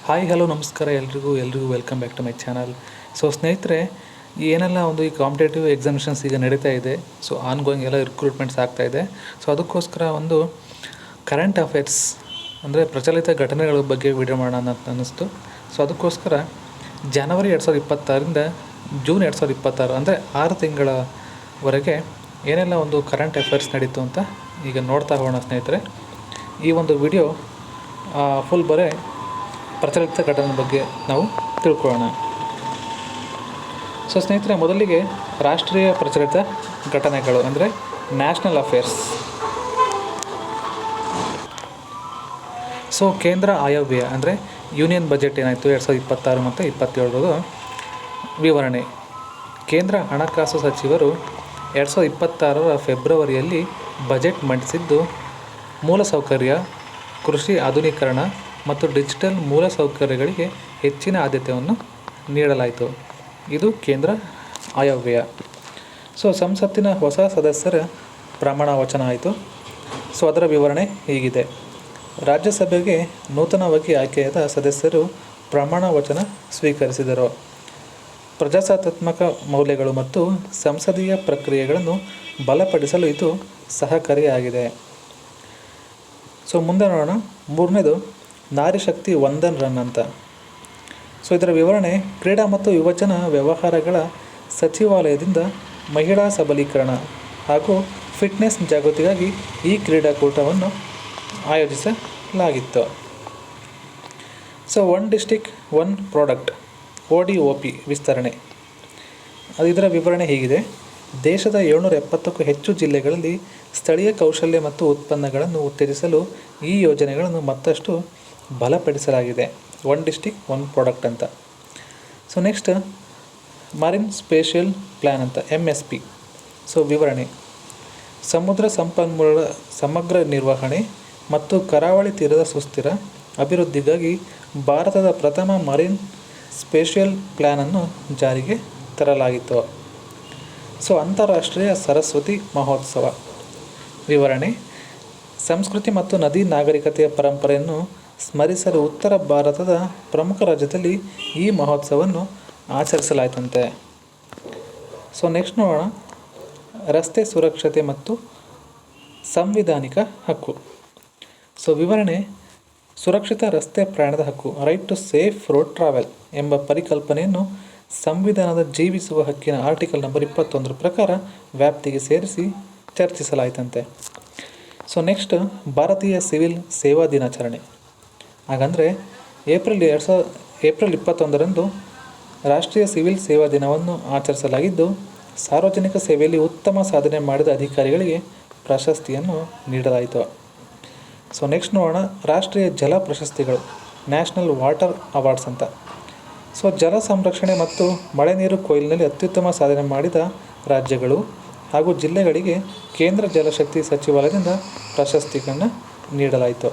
Hi hello ನಮಸ್ಕಾರ ಎಲ್ರಿಗೂ welcome back to my channel. So ಸ್ನೇಹಿತರೆ, ಏನೆಲ್ಲ ಈ ಕಾಂಪಿಟೇಟಿವ್ ಎಕ್ಸಾಮಿನೇಷನ್ಸ್ ಈಗ ನಡೀತಾ ಇದೆ. ಸೊ ಆನ್ಗೋಯಿಂಗ್ ಎಲ್ಲ ರಿಕ್ರೂಟ್ಮೆಂಟ್ಸ್ ಆಗ್ತಾ ಇದೆ. ಸೊ ಅದಕ್ಕೋಸ್ಕರ ಕರೆಂಟ್ ಅಫೇರ್ಸ್ ಅಂದರೆ ಪ್ರಚಲಿತ ಘಟನೆಗಳ ಬಗ್ಗೆ ವಿಡಿಯೋ ಮಾಡೋಣ ಅಂತ ಅನ್ನಿಸ್ತು. ಸೊ ಅದಕ್ಕೋಸ್ಕರ ಜನವರಿ 2026ರಿಂದ ಜೂನ್ 2026 ಅಂದರೆ 6 ತಿಂಗಳವರೆಗೆ ಏನೆಲ್ಲ ಕರೆಂಟ್ ಅಫೇರ್ಸ್ ನಡೀತು ಅಂತ ಈಗ ನೋಡ್ತಾ ಹೋಗೋಣ ಸ್ನೇಹಿತರೆ. ಈ ವಿಡಿಯೋ ಫುಲ್ ಬರೀ ಪ್ರಚಲಿತ ಘಟನೆ ಬಗ್ಗೆ ನಾವು ತಿಳ್ಕೊಳ್ಳೋಣ. ಸೊ ಸ್ನೇಹಿತರೆ, ಮೊದಲಿಗೆ ರಾಷ್ಟ್ರೀಯ ಪ್ರಚಲಿತ ಘಟನೆಗಳು ಅಂದರೆ ನ್ಯಾಷನಲ್ ಅಫೇರ್ಸ್. ಸೊ ಕೇಂದ್ರ ಆಯವ್ಯಯ ಅಂದರೆ ಯೂನಿಯನ್ ಬಜೆಟ್ ಏನಾಯಿತು 2026 ಮತ್ತು 2027 ವಿವರಣೆ. ಕೇಂದ್ರ ಹಣಕಾಸು ಸಚಿವರು 2026 ಫೆಬ್ರವರಿಯಲ್ಲಿ ಬಜೆಟ್ ಮಂಡಿಸಿದ್ದು, ಮೂಲಸೌಕರ್ಯ, ಕೃಷಿ ಆಧುನೀಕರಣ ಮತ್ತು ಡಿಜಿಟಲ್ ಮೂಲಸೌಕರ್ಯಗಳಿಗೆ ಹೆಚ್ಚಿನ ಆದ್ಯತೆಯನ್ನು ನೀಡಲಾಯಿತು. ಇದು ಕೇಂದ್ರ ಆಯವ್ಯಯ. ಸೊ ಸಂಸತ್ತಿನ ಹೊಸ ಸದಸ್ಯರ ಪ್ರಮಾಣ ವಚನ ಆಯಿತು. ಸೊ ಅದರ ವಿವರಣೆ ಹೀಗಿದೆ. ರಾಜ್ಯಸಭೆಗೆ ನೂತನವಾಗಿ ಆಯ್ಕೆಯಾದ ಸದಸ್ಯರು ಪ್ರಮಾಣ ವಚನ ಸ್ವೀಕರಿಸಿದರು. ಪ್ರಜಾಸತ್ತಾತ್ಮಕ ಮೌಲ್ಯಗಳು ಮತ್ತು ಸಂಸದೀಯ ಪ್ರಕ್ರಿಯೆಗಳನ್ನು ಬಲಪಡಿಸಲು ಇದು ಸಹಕಾರಿಯಾಗಿದೆ. ಸೊ ಮುಂದೆ ನೋಡೋಣ. ಮೂರನೇದು ನಾರಿ ಶಕ್ತಿ ವಂದನ್ ರನ್ ಅಂತ. ಸೊ ಇದರ ವಿವರಣೆ: ಕ್ರೀಡಾ ಮತ್ತು ಯುವಜನ ವ್ಯವಹಾರಗಳ ಸಚಿವಾಲಯದಿಂದ ಮಹಿಳಾ ಸಬಲೀಕರಣ ಹಾಗೂ ಫಿಟ್ನೆಸ್ ಜಾಗೃತಿಗಾಗಿ ಈ ಕ್ರೀಡಾಕೂಟವನ್ನು ಆಯೋಜಿಸಲಾಗಿತ್ತು. So one district one product ODOP ವಿಸ್ತರಣೆ. ಇದರ ವಿವರಣೆ ಹೀಗಿದೆ. ದೇಶದ 770ಕ್ಕೂ ಹೆಚ್ಚು ಜಿಲ್ಲೆಗಳಲ್ಲಿ ಸ್ಥಳೀಯ ಕೌಶಲ್ಯ ಮತ್ತು ಉತ್ಪನ್ನಗಳನ್ನು ಉತ್ತೇಜಿಸಲು ಈ ಯೋಜನೆಗಳನ್ನು ಮತ್ತಷ್ಟು ಬಲಪಡಿಸಲಾಗಿದೆ. ಒನ್ ಡಿಸ್ಟಿಕ್ ಒನ್ ಪ್ರಾಡಕ್ಟ್ ಅಂತ. So next marine spatial plan ಅಂತ MSP. ಸೊ ವಿವರಣೆ: ಸಮುದ್ರ ಸಂಪನ್ಮೂಲಗಳ ಸಮಗ್ರ ನಿರ್ವಹಣೆ ಮತ್ತು ಕರಾವಳಿ ತೀರದ ಸುಸ್ಥಿರ ಅಭಿವೃದ್ಧಿಗಾಗಿ ಭಾರತದ ಪ್ರಥಮ ಮರಿನ್ ಸ್ಪೇಷಿಯಲ್ ಪ್ಲ್ಯಾನನ್ನು ಜಾರಿಗೆ ತರಲಾಗಿತ್ತು. ಸೊ ಅಂತಾರಾಷ್ಟ್ರೀಯ ಸರಸ್ವತಿ ಮಹೋತ್ಸವ. ವಿವರಣೆ: ಸಂಸ್ಕೃತಿ ಮತ್ತು ನದಿ ನಾಗರಿಕತೆಯ ಪರಂಪರೆಯನ್ನು ಸ್ಮರಿಸಲು ಉತ್ತರ ಭಾರತದ ಪ್ರಮುಖ ರಾಜ್ಯದಲ್ಲಿ ಈ ಮಹೋತ್ಸವವನ್ನು ಆಚರಿಸಲಾಯಿತಂತೆ. ಸೊ ನೆಕ್ಸ್ಟ್ ನೋಡೋಣ. ರಸ್ತೆ ಸುರಕ್ಷತೆ ಮತ್ತು ಸಂವಿಧಾನಿಕ ಹಕ್ಕು. ಸೊ ವಿವರಣೆ: ಸುರಕ್ಷಿತ ರಸ್ತೆ ಪ್ರಯಾಣದ ಹಕ್ಕು right to safe road travel ಎಂಬ ಪರಿಕಲ್ಪನೆಯನ್ನು ಸಂವಿಧಾನದ ಜೀವಿಸುವ ಹಕ್ಕಿನ ಆರ್ಟಿಕಲ್ ನಂಬರ್ 21 ಪ್ರಕಾರ ವ್ಯಾಪ್ತಿಗೆ ಸೇರಿಸಿ ಚರ್ಚಿಸಲಾಯಿತಂತೆ. ಸೊ ನೆಕ್ಸ್ಟ್ ಭಾರತೀಯ ಸಿವಿಲ್ ಸೇವಾ ದಿನಾಚರಣೆ. ಹಾಗಂದರೆ ಏಪ್ರಿಲ್ 21ರಂದು ರಾಷ್ಟ್ರೀಯ ಸಿವಿಲ್ ಸೇವಾ ದಿನವನ್ನು ಆಚರಿಸಲಾಗಿದ್ದು, ಸಾರ್ವಜನಿಕ ಸೇವೆಯಲ್ಲಿ ಉತ್ತಮ ಸಾಧನೆ ಮಾಡಿದ ಅಧಿಕಾರಿಗಳಿಗೆ ಪ್ರಶಸ್ತಿಯನ್ನು ನೀಡಲಾಯಿತು. ಸೊ ನೆಕ್ಸ್ಟ್ ನೋಡೋಣ. ರಾಷ್ಟ್ರೀಯ ಜಲ ಪ್ರಶಸ್ತಿಗಳು ನ್ಯಾಷನಲ್ ವಾಟರ್ ಅವಾರ್ಡ್ಸ್ ಅಂತ. ಸೊ ಜಲ ಸಂರಕ್ಷಣೆ ಮತ್ತು ಮಳೆ ನೀರು ಕೊಯ್ಲಿನಲ್ಲಿ ಅತ್ಯುತ್ತಮ ಸಾಧನೆ ಮಾಡಿದ ರಾಜ್ಯಗಳು ಹಾಗೂ ಜಿಲ್ಲೆಗಳಿಗೆ ಕೇಂದ್ರ ಜಲಶಕ್ತಿ ಸಚಿವಾಲಯದಿಂದ ಪ್ರಶಸ್ತಿಗಳನ್ನು ನೀಡಲಾಯಿತು.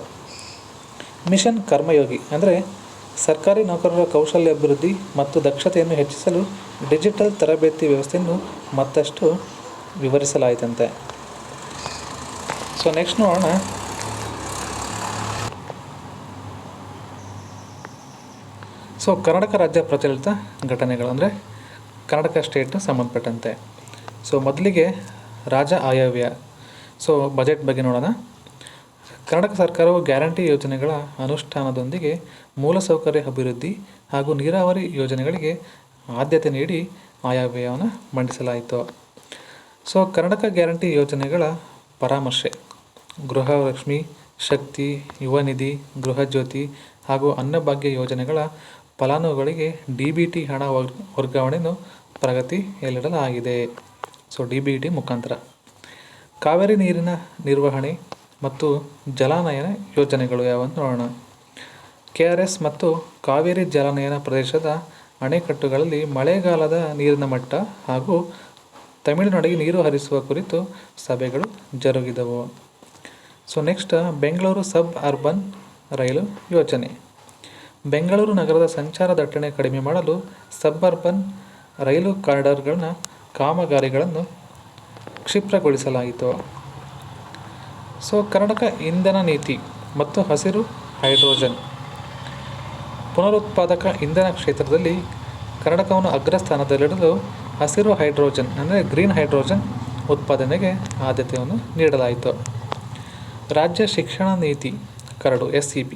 ಮಿಷನ್ ಕರ್ಮಯೋಗಿ ಅಂದರೆ ಸರ್ಕಾರಿ ನೌಕರರ ಕೌಶಲ್ಯ ಅಭಿವೃದ್ಧಿ ಮತ್ತು ದಕ್ಷತೆಯನ್ನು ಹೆಚ್ಚಿಸಲು ಡಿಜಿಟಲ್ ತರಬೇತಿ ವ್ಯವಸ್ಥೆಯನ್ನು ಮತ್ತಷ್ಟು ವಿವರಿಸಲಾಯಿತಂತೆ. ಸೊ ನೆಕ್ಸ್ಟ್ ನೋಡೋಣ. ಸೊ ಕರ್ನಾಟಕ ರಾಜ್ಯ ಪ್ರಚಲಿತ ಘಟನೆಗಳು ಅಂದರೆ ಕರ್ನಾಟಕ ಸ್ಟೇಟ್ ಸಂಬಂಧಪಟ್ಟಂತೆ. ಸೊ ಮೊದಲಿಗೆ ರಾಜ್ಯ ಆಯವ್ಯಯ. ಸೊ ಬಜೆಟ್ ಬಗ್ಗೆ ನೋಡೋಣ. ಕರ್ನಾಟಕ ಸರ್ಕಾರವು ಗ್ಯಾರಂಟಿ ಯೋಜನೆಗಳ ಅನುಷ್ಠಾನದೊಂದಿಗೆ ಮೂಲಸೌಕರ್ಯ ಅಭಿವೃದ್ಧಿ ಹಾಗೂ ನೀರಾವರಿ ಯೋಜನೆಗಳಿಗೆ ಆದ್ಯತೆ ನೀಡಿ ಆಯವ್ಯಯವನ್ನು ಮಂಡಿಸಲಾಯಿತು. ಸೊ ಕರ್ನಾಟಕ ಗ್ಯಾರಂಟಿ ಯೋಜನೆಗಳ ಪರಾಮರ್ಶೆ: ಗೃಹಲಕ್ಷ್ಮಿ, ಶಕ್ತಿ, ಯುವ ನಿಧಿ, ಗೃಹಜ್ಯೋತಿ ಹಾಗೂ ಅನ್ನಭಾಗ್ಯ ಯೋಜನೆಗಳ ಫಲಾನುಭವಿಗಳಿಗೆ DBT ಹಣ ವರ್ಗಾವಣೆಯನ್ನು ಪ್ರಗತಿಯಲ್ಲಿಡಲಾಗಿದೆ. ಸೊ DBT ಮುಖಾಂತರ. ಕಾವೇರಿ ನೀರಿನ ನಿರ್ವಹಣೆ ಮತ್ತು ಜಲಾನಯನ ಯೋಜನೆಗಳು ಯಾವಂತ ನೋಡೋಣ. KRS ಮತ್ತು ಕಾವೇರಿ ಜಲಾನಯನ ಪ್ರದೇಶದ ಅಣೆಕಟ್ಟುಗಳಲ್ಲಿ ಮಳೆಗಾಲದ ನೀರಿನ ಮಟ್ಟ ಹಾಗೂ ತಮಿಳುನಾಡಿಗೆ ನೀರು ಹರಿಸುವ ಕುರಿತು ಸಭೆಗಳು ಜರುಗಿದವು. ಸೊ ನೆಕ್ಸ್ಟ್ ಬೆಂಗಳೂರು ಸಬ್ ಅರ್ಬನ್ ರೈಲು ಯೋಜನೆ. ಬೆಂಗಳೂರು ನಗರದ ಸಂಚಾರ ದಟ್ಟಣೆ ಕಡಿಮೆ ಮಾಡಲು ಸಬ್ ಅರ್ಬನ್ ರೈಲು ಕಾರಿಡಾರ್ಗಳ ಕಾಮಗಾರಿಗಳನ್ನು ಕ್ಷಿಪ್ರಗೊಳಿಸಲಾಯಿತು. ಸೊ ಕರ್ನಾಟಕ ಇಂಧನ ನೀತಿ ಮತ್ತು ಹಸಿರು ಹೈಡ್ರೋಜನ್. ಪುನರುತ್ಪಾದಕ ಇಂಧನ ಕ್ಷೇತ್ರದಲ್ಲಿ ಕರ್ನಾಟಕವನ್ನು ಅಗ್ರಸ್ಥಾನದಲ್ಲಿಡಲು ಹಸಿರು ಹೈಡ್ರೋಜನ್ ಅಂದರೆ ಗ್ರೀನ್ ಹೈಡ್ರೋಜನ್ ಉತ್ಪಾದನೆಗೆ ಆದ್ಯತೆಯನ್ನು ನೀಡಲಾಯಿತು. ರಾಜ್ಯ ಶಿಕ್ಷಣ ನೀತಿ ಕರಡು SCP.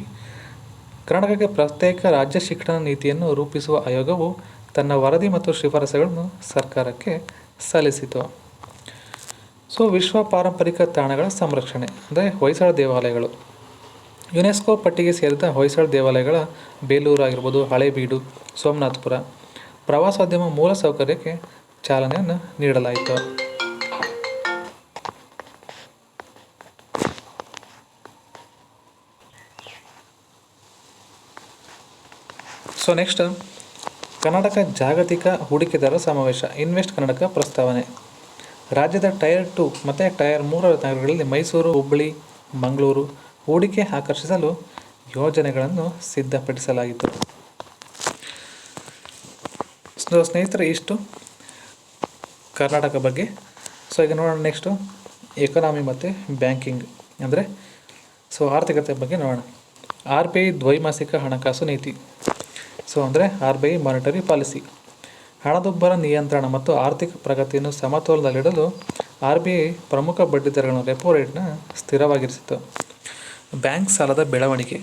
ಕರ್ನಾಟಕಕ್ಕೆ ಪ್ರತ್ಯೇಕ ರಾಜ್ಯ ಶಿಕ್ಷಣ ನೀತಿಯನ್ನು ರೂಪಿಸುವ ಆಯೋಗವು ತನ್ನ ವರದಿ ಮತ್ತು ಶಿಫಾರಸುಗಳನ್ನು ಸರ್ಕಾರಕ್ಕೆ ಸಲ್ಲಿಸಿತು. ವಿಶ್ವ ಪಾರಂಪರಿಕ ತಾಣಗಳ ಸಂರಕ್ಷಣೆ ಅಂದರೆ ಹೊಯ್ಸಳ ದೇವಾಲಯಗಳು. ಯುನೆಸ್ಕೋ ಪಟ್ಟಿಗೆ ಸೇರಿದ ಹೊಯ್ಸಳ ದೇವಾಲಯಗಳ ಬೇಲೂರು ಆಗಿರ್ಬೋದು, ಹಳೇಬೀಡು, ಸೋಮನಾಥಪುರ ಪ್ರವಾಸೋದ್ಯಮ ಮೂಲಸೌಕರ್ಯಕ್ಕೆ ಚಾಲನೆಯನ್ನು ನೀಡಲಾಯಿತು. ನೆಕ್ಸ್ಟ್ ಕರ್ನಾಟಕ ಜಾಗತಿಕ ಹೂಡಿಕೆದಾರರ ಸಮಾವೇಶ ಇನ್ವೆಸ್ಟ್ ಕರ್ನಾಟಕ ಪ್ರಸ್ತಾವನೆ. ರಾಜ್ಯದ ಟೈರ್ 2 ಮತ್ತು ಟೈರ್ 3 ನಗರಗಳಲ್ಲಿ ಮೈಸೂರು, ಹುಬ್ಬಳ್ಳಿ, ಮಂಗಳೂರು ಹೂಡಿಕೆ ಆಕರ್ಷಿಸಲು ಯೋಜನೆಗಳನ್ನು ಸಿದ್ಧಪಡಿಸಲಾಗಿತ್ತು. ಸ್ನೇಹಿತರೆ, ಇಷ್ಟು ಕರ್ನಾಟಕ ಬಗ್ಗೆ. ಈಗ ನೋಡೋಣ ನೆಕ್ಸ್ಟು ಎಕನಾಮಿ ಮತ್ತು ಬ್ಯಾಂಕಿಂಗ್ ಅಂದರೆ ಆರ್ಥಿಕತೆ ಬಗ್ಗೆ ನೋಡೋಣ. RBI ದ್ವೈಮಾಸಿಕ ಹಣಕಾಸು ನೀತಿ. ಅಂದರೆ RBI ಮಾನಿಟರಿ ಪಾಲಿಸಿ. ಹಣದುಬ್ಬರ ನಿಯಂತ್ರಣ ಮತ್ತು ಆರ್ಥಿಕ ಪ್ರಗತಿಯನ್ನು ಸಮತೋಲನದಲ್ಲಿಡಲು RBI ಪ್ರಮುಖ ಬಡ್ಡಿದರಗಳನ್ನು ರೆಪೋ ರೇಟ್ನ ಸ್ಥಿರವಾಗಿರಿಸಿತು. ಬ್ಯಾಂಕ್ ಸಾಲದ ಬೆಳವಣಿಗೆ,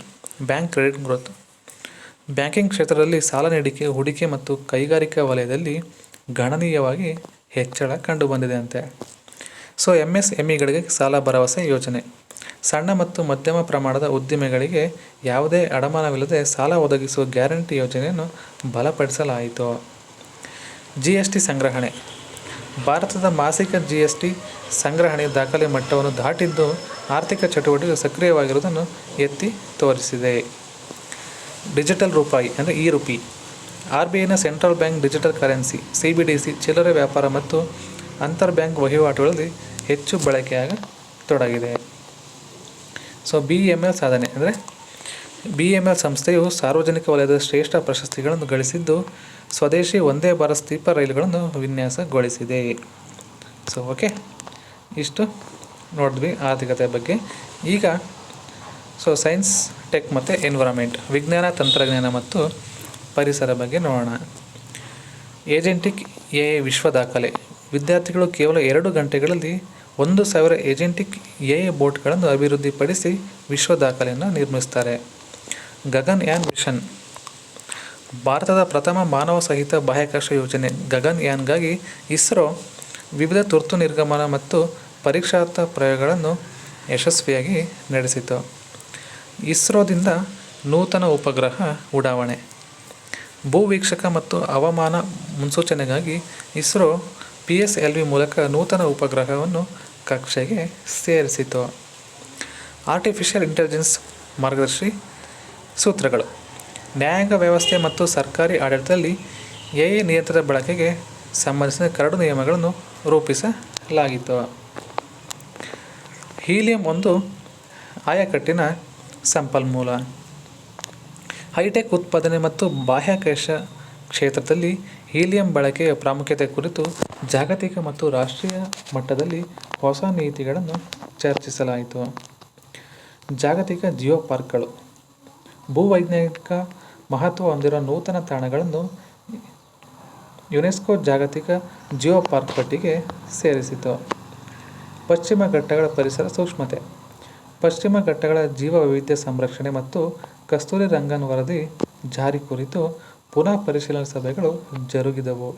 ಬ್ಯಾಂಕ್ ಕ್ರೆಡಿಟ್ ಗ್ರೋತ್. ಬ್ಯಾಂಕಿಂಗ್ ಕ್ಷೇತ್ರದಲ್ಲಿ ಸಾಲ ನೀಡಿಕೆ, ಹೂಡಿಕೆ ಮತ್ತು ಕೈಗಾರಿಕಾ ವಲಯದಲ್ಲಿ ಗಣನೀಯವಾಗಿ ಹೆಚ್ಚಳ ಕಂಡುಬಂದಿದೆ ಅಂತೆ. MSMEಗಳಿಗೆ ಸಾಲ ಭರವಸೆ ಯೋಜನೆ. ಸಣ್ಣ ಮತ್ತು ಮಧ್ಯಮ ಪ್ರಮಾಣದ ಉದ್ದಿಮೆಗಳಿಗೆ ಯಾವುದೇ ಅಡಮಾನವಿಲ್ಲದೆ ಸಾಲ ಒದಗಿಸುವ ಗ್ಯಾರಂಟಿ ಯೋಜನೆಯನ್ನು ಬಲಪಡಿಸಲಾಯಿತು. GST ಸಂಗ್ರಹಣೆ. ಭಾರತದ ಮಾಸಿಕ GST ಸಂಗ್ರಹಣೆ ದಾಖಲೆ ಮಟ್ಟವನ್ನು ದಾಟಿದ್ದು ಆರ್ಥಿಕ ಚಟುವಟಿಕೆ ಸಕ್ರಿಯವಾಗಿರುವುದನ್ನು ಎತ್ತಿ ತೋರಿಸಿದೆ. ಡಿಜಿಟಲ್ ರೂಪಾಯಿ ಅಂದರೆ ಇ-ರೂಪಿ. RBIನ central bank digital currency CBDC ಚಿಲ್ಲರೆ ವ್ಯಾಪಾರ ಮತ್ತು ಅಂತರ್ ಬ್ಯಾಂಕ್ ವಹಿವಾಟುಗಳಲ್ಲಿ ಹೆಚ್ಚು ಬಳಕೆಯಾಗತೊಡಗಿದೆ. BEML ಸಾಧನೆ ಅಂದರೆ BEML ಸಂಸ್ಥೆಯು ಸಾರ್ವಜನಿಕ ವಲಯದ ಶ್ರೇಷ್ಠ ಪ್ರಶಸ್ತಿಗಳನ್ನು ಗಳಿಸಿದ್ದು ಸ್ವದೇಶಿ ಒಂದೇ ಭಾರತ್ ಸ್ಲೀಪರ್ ರೈಲುಗಳನ್ನು ವಿನ್ಯಾಸಗೊಳಿಸಿದೆ. ಓಕೆ, ಇಷ್ಟು ನೋಡಿದ್ವಿ ಆರ್ಥಿಕತೆ ಬಗ್ಗೆ. ಈಗ ಸೈನ್ಸ್, ಟೆಕ್ ಮತ್ತು ಎನ್ವಿರಾನ್ಮೆಂಟ್ ವಿಜ್ಞಾನ, ತಂತ್ರಜ್ಞಾನ ಮತ್ತು ಪರಿಸರ ಬಗ್ಗೆ ನೋಡೋಣ. ಏಜೆಂಟಿಕ್ AI ವಿಶ್ವ ದಾಖಲೆ. ವಿದ್ಯಾರ್ಥಿಗಳು ಕೇವಲ 2 ಗಂಟೆಗಳಲ್ಲಿ 1000 ಏಜೆಂಟಿಕ್ AI ಬೋಟ್ಗಳನ್ನು ಅಭಿವೃದ್ಧಿಪಡಿಸಿ ವಿಶ್ವ ದಾಖಲೆಯನ್ನು ನಿರ್ಮಿಸುತ್ತಾರೆ. ಗಗನಯಾನ್ ಮಿಷನ್. ಭಾರತದ ಪ್ರಥಮ ಮಾನವ ಸಹಿತ ಬಾಹ್ಯಾಕಾಶ ಯೋಜನೆ ಗಗನಯಾನ್ಗಾಗಿ ಇಸ್ರೋ ವಿವಿಧ ತುರ್ತು ನಿರ್ಗಮನ ಮತ್ತು ಪರೀಕ್ಷಾರ್ಥ ಪ್ರಯೋಗಗಳನ್ನು ಯಶಸ್ವಿಯಾಗಿ ನಡೆಸಿತು. ಇಸ್ರೋದಿಂದ ನೂತನ ಉಪಗ್ರಹ ಉಡಾವಣೆ. ಭೂವೀಕ್ಷಕ ಮತ್ತು ಹವಾಮಾನ ಮುನ್ಸೂಚನೆಗಾಗಿ ಇಸ್ರೋ PSLV ಮೂಲಕ ನೂತನ ಉಪಗ್ರಹವನ್ನು ಕಕ್ಷೆಗೆ ಸೇರಿಸಿತು. ಆರ್ಟಿಫಿಷಿಯಲ್ ಇಂಟೆಲಿಜೆನ್ಸ್ ಮಾರ್ಗದರ್ಶಿ ಸೂತ್ರಗಳು. ನ್ಯಾಯಾಂಗ ವ್ಯವಸ್ಥೆ ಮತ್ತು ಸರ್ಕಾರಿ ಆಡಳಿತದಲ್ಲಿ AI ನಿಯಂತ್ರಿತ ಬಳಕೆಗೆ ಸಂಬಂಧಿಸಿದ ಕರಡು ನಿಯಮಗಳನ್ನು ರೂಪಿಸಲಾಗಿತ್ತು. ಹೀಲಿಯಂ ಒಂದು ಆಯಕಟ್ಟಿನ ಸಂಪನ್ಮೂಲ. ಹೈಟೆಕ್ ಉತ್ಪಾದನೆ ಮತ್ತು ಬಾಹ್ಯಾಕಾಶ ಕ್ಷೇತ್ರದಲ್ಲಿ ಹೀಲಿಯಂ ಬಳಕೆಯ ಪ್ರಾಮುಖ್ಯತೆ ಕುರಿತು ಜಾಗತಿಕ ಮತ್ತು ರಾಷ್ಟ್ರೀಯ ಮಟ್ಟದಲ್ಲಿ ಹೊಸ ನೀತಿಗಳನ್ನು ಚರ್ಚಿಸಲಾಯಿತು. ಜಾಗತಿಕ ಜಿಯೋಪಾರ್ಕ್ಗಳು. ಭೂವೈಜ್ಞಾನಿಕ ಮಹತ್ವ ಹೊಂದಿರುವ ನೂತನ ತಾಣಗಳನ್ನು ಯುನೆಸ್ಕೋ ಜಾಗತಿಕ ಜಿಯೋಪಾರ್ಕ್ ಪಟ್ಟಿಗೆ ಸೇರಿಸಿತು. ಪಶ್ಚಿಮ ಘಟ್ಟಗಳ ಪರಿಸರ ಸೂಕ್ಷ್ಮತೆ. ಪಶ್ಚಿಮ ಘಟ್ಟಗಳ ಜೀವವೈವಿಧ್ಯ ಸಂರಕ್ಷಣೆ ಮತ್ತು ಕಸ್ತೂರಿ ರಂಗನ್ ವರದಿ ಜಾರಿ ಕುರಿತು ಪುನಃ ಪರಿಶೀಲನಾ ಸಭೆಗಳು ಜರುಗಿದವು.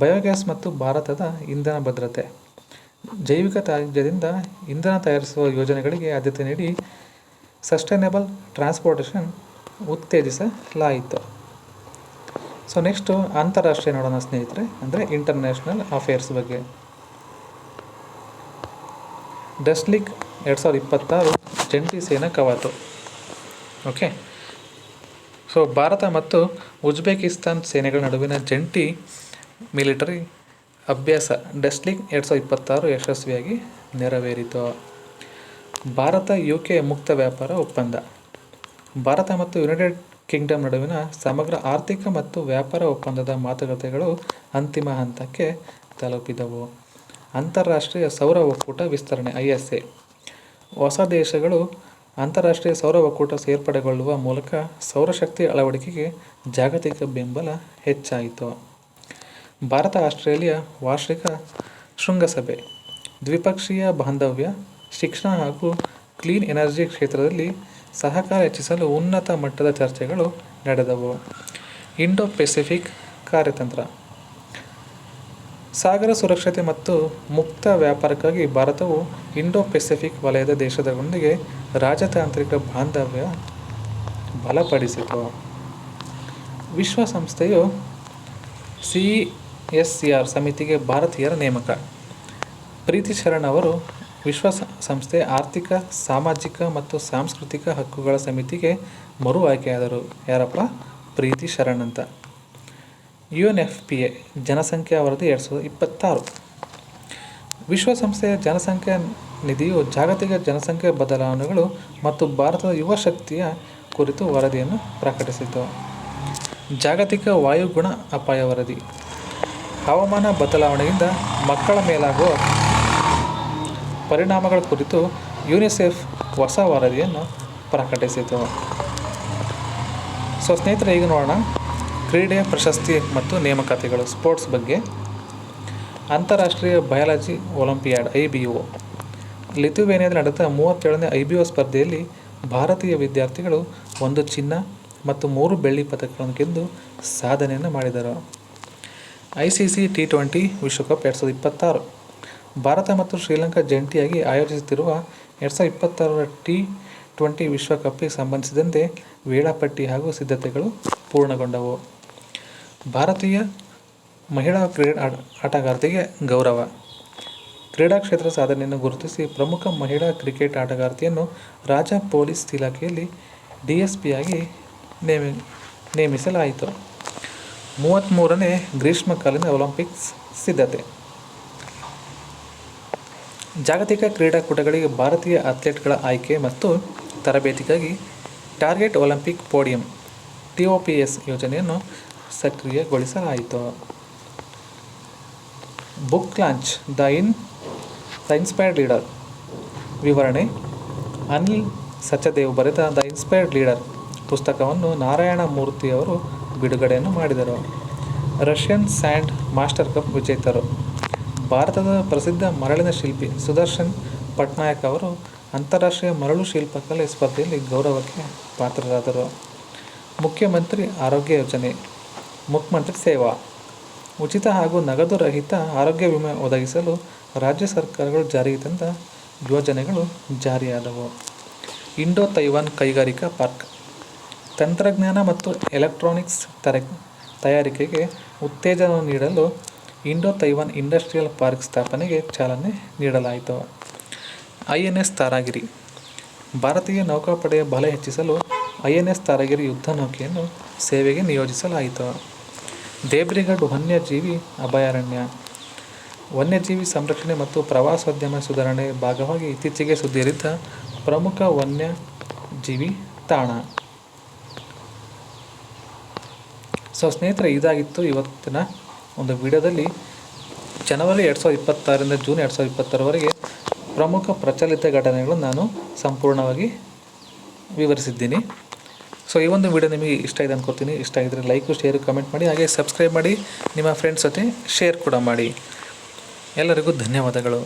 ಬಯೋಗ್ಯಾಸ್ ಮತ್ತು ಭಾರತದ ಇಂಧನ ಭದ್ರತೆ. ಜೈವಿಕ ತ್ಯಾಜ್ಯದಿಂದ ಇಂಧನ ತಯಾರಿಸುವ ಯೋಜನೆಗಳಿಗೆ ಆದ್ಯತೆ ನೀಡಿ ಸಸ್ಟೈನಬಲ್ ಟ್ರಾನ್ಸ್ಪೋರ್ಟೇಷನ್ ಉತ್ತೇಜಿಸಲಾಯಿತು. ನೆಕ್ಸ್ಟು ಅಂತಾರಾಷ್ಟ್ರೀಯ ನೋಡೋಣ ಸ್ನೇಹಿತರೆ, ಅಂದರೆ ಇಂಟರ್ನ್ಯಾಷನಲ್ ಅಫೇರ್ಸ್ ಬಗ್ಗೆ. ಡಸ್ಲಿಕ್ 2026 ಜಂಟಿ ಸೇನಾ ಕವಾತು. ಓಕೆ, ಭಾರತ ಮತ್ತು ಉಜ್ಬೇಕಿಸ್ತಾನ್ ಸೇನೆಗಳ ನಡುವಿನ ಜಂಟಿ ಮಿಲಿಟರಿ ಅಭ್ಯಾಸ ಡಸ್ಲಿಕ್ 2026 ಯಶಸ್ವಿಯಾಗಿ ನೆರವೇರಿತು. ಭಾರತ UK ಮುಕ್ತ ವ್ಯಾಪಾರ ಒಪ್ಪಂದ. ಭಾರತ ಮತ್ತು ಯುನೈಟೆಡ್ ಕಿಂಗ್ಡಮ್ ನಡುವಿನ ಸಮಗ್ರ ಆರ್ಥಿಕ ಮತ್ತು ವ್ಯಾಪಾರ ಒಪ್ಪಂದದ ಮಾತುಕತೆಗಳು ಅಂತಿಮ ಹಂತಕ್ಕೆ ತಲುಪಿದವು. ಅಂತಾರಾಷ್ಟ್ರೀಯ ಸೌರ ಒಕ್ಕೂಟ ವಿಸ್ತರಣೆ ISA. ಹೊಸ ದೇಶಗಳು ಅಂತಾರಾಷ್ಟ್ರೀಯ ಸೌರ ಒಕ್ಕೂಟ ಸೇರ್ಪಡೆಗೊಳ್ಳುವ ಮೂಲಕ ಸೌರಶಕ್ತಿ ಅಳವಡಿಕೆಗೆ ಜಾಗತಿಕ ಬೆಂಬಲ ಹೆಚ್ಚಾಯಿತು. ಭಾರತ ಆಸ್ಟ್ರೇಲಿಯಾ ವಾರ್ಷಿಕ ಶೃಂಗಸಭೆ. ದ್ವಿಪಕ್ಷೀಯ ಬಾಂಧವ್ಯ, ಶಿಕ್ಷಣ ಹಾಗೂ ಕ್ಲೀನ್ ಎನರ್ಜಿ ಕ್ಷೇತ್ರದಲ್ಲಿ ಸಹಕಾರ ಹೆಚ್ಚಿಸಲು ಉನ್ನತ ಮಟ್ಟದ ಚರ್ಚೆಗಳು ನಡೆದವು. ಇಂಡೋ ಪೆಸಿಫಿಕ್ ಕಾರ್ಯತಂತ್ರ. ಸಾಗರ ಸುರಕ್ಷತೆ ಮತ್ತು ಮುಕ್ತ ವ್ಯಾಪಾರಕ್ಕಾಗಿ ಭಾರತವು ಇಂಡೋ ಪೆಸಿಫಿಕ್ ವಲಯದ ದೇಶಗಳೊಂದಿಗೆ ರಾಜತಾಂತ್ರಿಕ ಬಾಂಧವ್ಯ ಬಲಪಡಿಸಿತು. ವಿಶ್ವಸಂಸ್ಥೆಯು CSR ಸಮಿತಿಗೆ ಭಾರತೀಯರ ನೇಮಕ. ಪ್ರೀತಿ ಶರಣ್ ಅವರು ವಿಶ್ವಸಂಸ್ಥೆ ಆರ್ಥಿಕ, ಸಾಮಾಜಿಕ ಮತ್ತು ಸಾಂಸ್ಕೃತಿಕ ಹಕ್ಕುಗಳ ಸಮಿತಿಗೆ ಮರು ಆಯ್ಕೆಯಾದರು. ಯಾರಪ್ಪ? ಪ್ರೀತಿ ಶರಣ್ ಅಂತ. UNFPA ಜನಸಂಖ್ಯಾ ವರದಿ 2026. ವಿಶ್ವಸಂಸ್ಥೆಯ ಜನಸಂಖ್ಯಾ ನಿಧಿಯು ಜಾಗತಿಕ ಜನಸಂಖ್ಯಾ ಬದಲಾವಣೆಗಳು ಮತ್ತು ಭಾರತದ ಯುವ ಶಕ್ತಿಯ ಕುರಿತು ವರದಿಯನ್ನು ಪ್ರಕಟಿಸಿತು. ಜಾಗತಿಕ ವಾಯುಗುಣ ಅಪಾಯ ವರದಿ. ಹವಾಮಾನ ಬದಲಾವಣೆಯಿಂದ ಮಕ್ಕಳ ಮೇಲಾಗುವ ಪರಿಣಾಮಗಳ ಕುರಿತು ಯುನಿಸೆಫ್ ಹೊಸ ವರದಿಯನ್ನು ಪ್ರಕಟಿಸಿತು. ಸೊ ಸ್ನೇಹಿತರೆ, ಈಗ ನೋಡೋಣ ಕ್ರೀಡೆ, ಪ್ರಶಸ್ತಿ ಮತ್ತು ನೇಮಕಾತಿಗಳು, ಸ್ಪೋರ್ಟ್ಸ್ ಬಗ್ಗೆ. ಅಂತಾರಾಷ್ಟ್ರೀಯ ಬಯಾಲಜಿ ಒಲಿಂಪಿಯಾಡ್ IBO. ಲಿಥುವೇನಿಯಾದಲ್ಲಿ ನಡೆದ 37ನೇ IBO ಸ್ಪರ್ಧೆಯಲ್ಲಿ ಭಾರತೀಯ ವಿದ್ಯಾರ್ಥಿಗಳು 1 ಚಿನ್ನ ಮತ್ತು 3 ಬೆಳ್ಳಿ ಪದಕಗಳನ್ನು ಗೆದ್ದು ಸಾಧನೆಯನ್ನು ಮಾಡಿದರು. ICC T20 ವಿಶ್ವಕಪ್ 2026. ಭಾರತ ಮತ್ತು ಶ್ರೀಲಂಕಾ ಜಂಟಿಯಾಗಿ ಆಯೋಜಿಸುತ್ತಿರುವ 2026ರ T20 ವಿಶ್ವಕಪ್ಗೆ ಸಂಬಂಧಿಸಿದಂತೆ ವೇಳಾಪಟ್ಟಿ ಹಾಗೂ ಸಿದ್ಧತೆಗಳು ಪೂರ್ಣಗೊಂಡವು. ಭಾರತೀಯ ಮಹಿಳಾ ಆಟಗಾರ್ತಿಗೆ ಗೌರವ. ಕ್ರೀಡಾ ಕ್ಷೇತ್ರದ ಸಾಧನೆಯನ್ನು ಗುರುತಿಸಿ ಪ್ರಮುಖ ಮಹಿಳಾ ಕ್ರಿಕೆಟ್ ಆಟಗಾರ್ತಿಯನ್ನು ರಾಜ್ಯ ಪೊಲೀಸ್ ಇಲಾಖೆಯಲ್ಲಿ DSPಯಾಗಿ ನೇಮಿಸಲಾಯಿತು. 33ನೇ ಗ್ರೀಷ್ಮಕಾಲೀನ ಒಲಿಂಪಿಕ್ಸ್ ಸಿದ್ಧತೆ. ಜಾಗತಿಕ ಕ್ರೀಡಾಕೂಟಗಳಿಗೆ ಭಾರತೀಯ ಅಥ್ಲೀಟ್ಗಳ ಆಯ್ಕೆ ಮತ್ತು ತರಬೇತಿಗಾಗಿ ಟಾರ್ಗೆಟ್ ಒಲಿಂಪಿಕ್ ಪೋಡಿಯಂ TOPS ಯೋಜನೆಯನ್ನು ಸಕ್ರಿಯಗೊಳಿಸಲಾಯಿತು. Book launch the inspired leader. ವಿವರಣೆ. ಅನಿಲ್ ಸಚದೇವ್ ಬರೆದ ದ ಇನ್ಸ್ಪೈರ್ಡ್ ಲೀಡರ್ ಪುಸ್ತಕವನ್ನು ನಾರಾಯಣ ಮೂರ್ತಿಯವರು ಬಿಡುಗಡೆಯನ್ನು ಮಾಡಿದರು. ರಷ್ಯನ್ ಸ್ಯಾಂಡ್ ಮಾಸ್ಟರ್ ಕಪ್ ವಿಜೇತರು. ಭಾರತದ ಪ್ರಸಿದ್ಧ ಮರಳಿನ ಶಿಲ್ಪಿ ಸುದರ್ಶನ್ ಪಟ್ನಾಯಕ್ ಅವರು ಅಂತಾರಾಷ್ಟ್ರೀಯ ಮರಳು ಶಿಲ್ಪಕಲೆ ಸ್ಪರ್ಧೆಯಲ್ಲಿ ಗೌರವಕ್ಕೆ ಪಾತ್ರರಾದರು. ಮುಖ್ಯಮಂತ್ರಿ ಆರೋಗ್ಯ ಯೋಜನೆ. ಮುಖ್ಯಮಂತ್ರಿ ಸೇವಾ. ಉಚಿತ ಹಾಗೂ ನಗದು ರಹಿತ ಆರೋಗ್ಯ ವಿಮೆ ಒದಗಿಸಲು ರಾಜ್ಯ ಸರ್ಕಾರಗಳು ಜಾರಿಗೆ ತಂದ ಯೋಜನೆಗಳು ಜಾರಿಯಾದವು. ಇಂಡೋ ತೈವಾನ್ ಕೈಗಾರಿಕಾ ಪಾರ್ಕ್. ತಂತ್ರಜ್ಞಾನ ಮತ್ತು ಎಲೆಕ್ಟ್ರಾನಿಕ್ಸ್ ತಯಾರಿಕೆಗೆ ಉತ್ತೇಜನ ನೀಡಲು ಇಂಡೋ ತೈವಾನ್ ಇಂಡಸ್ಟ್ರಿಯಲ್ ಪಾರ್ಕ್ ಸ್ಥಾಪನೆಗೆ ಚಾಲನೆ ನೀಡಲಾಯಿತು. INS ತಾರಾಗಿರಿ. ಭಾರತೀಯ ನೌಕಾಪಡೆಯ ಬಲ ಹೆಚ್ಚಿಸಲು INS ತಾರಾಗಿರಿ ಯುದ್ಧ ನೌಕೆಯನ್ನು ಸೇವೆಗೆ ನಿಯೋಜಿಸಲಾಯಿತು. ದೇಬ್ರಿಗಢ್ ವನ್ಯಜೀವಿ ಅಭಯಾರಣ್ಯ. ವನ್ಯಜೀವಿ ಸಂರಕ್ಷಣೆ ಮತ್ತು ಪ್ರವಾಸೋದ್ಯಮ ಸುಧಾರಣೆ ಭಾಗವಾಗಿ ಇತ್ತೀಚೆಗೆ ಸುದ್ದಿಯಲ್ಲಿದ್ದ ಪ್ರಮುಖ ವನ್ಯಜೀವಿ ತಾಣ. ಸೊ ಸ್ನೇಹಿತರೆ, ಇದಾಗಿತ್ತು ಇವತ್ತಿನ ಒಂದು ವಿಡಿಯೋದಲ್ಲಿ ಜನವರಿ 2026ರಿಂದ ಜೂನ್ 2026ರವರೆಗೆ ಪ್ರಮುಖ ಪ್ರಚಲಿತ ಘಟನೆಗಳನ್ನು ನಾನು ಸಂಪೂರ್ಣವಾಗಿ ವಿವರಿಸಿದ್ದೀನಿ. ಸೊ ಈ ಒಂದು ವಿಡಿಯೋ ನಿಮಗೆ ಇಷ್ಟ ಇದೆ ಅನ್ಕೋತೀನಿ. ಇಷ್ಟ ಆಗಿದ್ದರೆ ಲೈಕು, ಶೇರು, ಕಮೆಂಟ್ ಮಾಡಿ. ಹಾಗೆ ಸಬ್ಸ್ಕ್ರೈಬ್ ಮಾಡಿ. ನಿಮ್ಮ ಫ್ರೆಂಡ್ಸ್ ಜೊತೆ ಶೇರ್ ಕೂಡ ಮಾಡಿ. ಎಲ್ಲರಿಗೂ ಧನ್ಯವಾದಗಳು.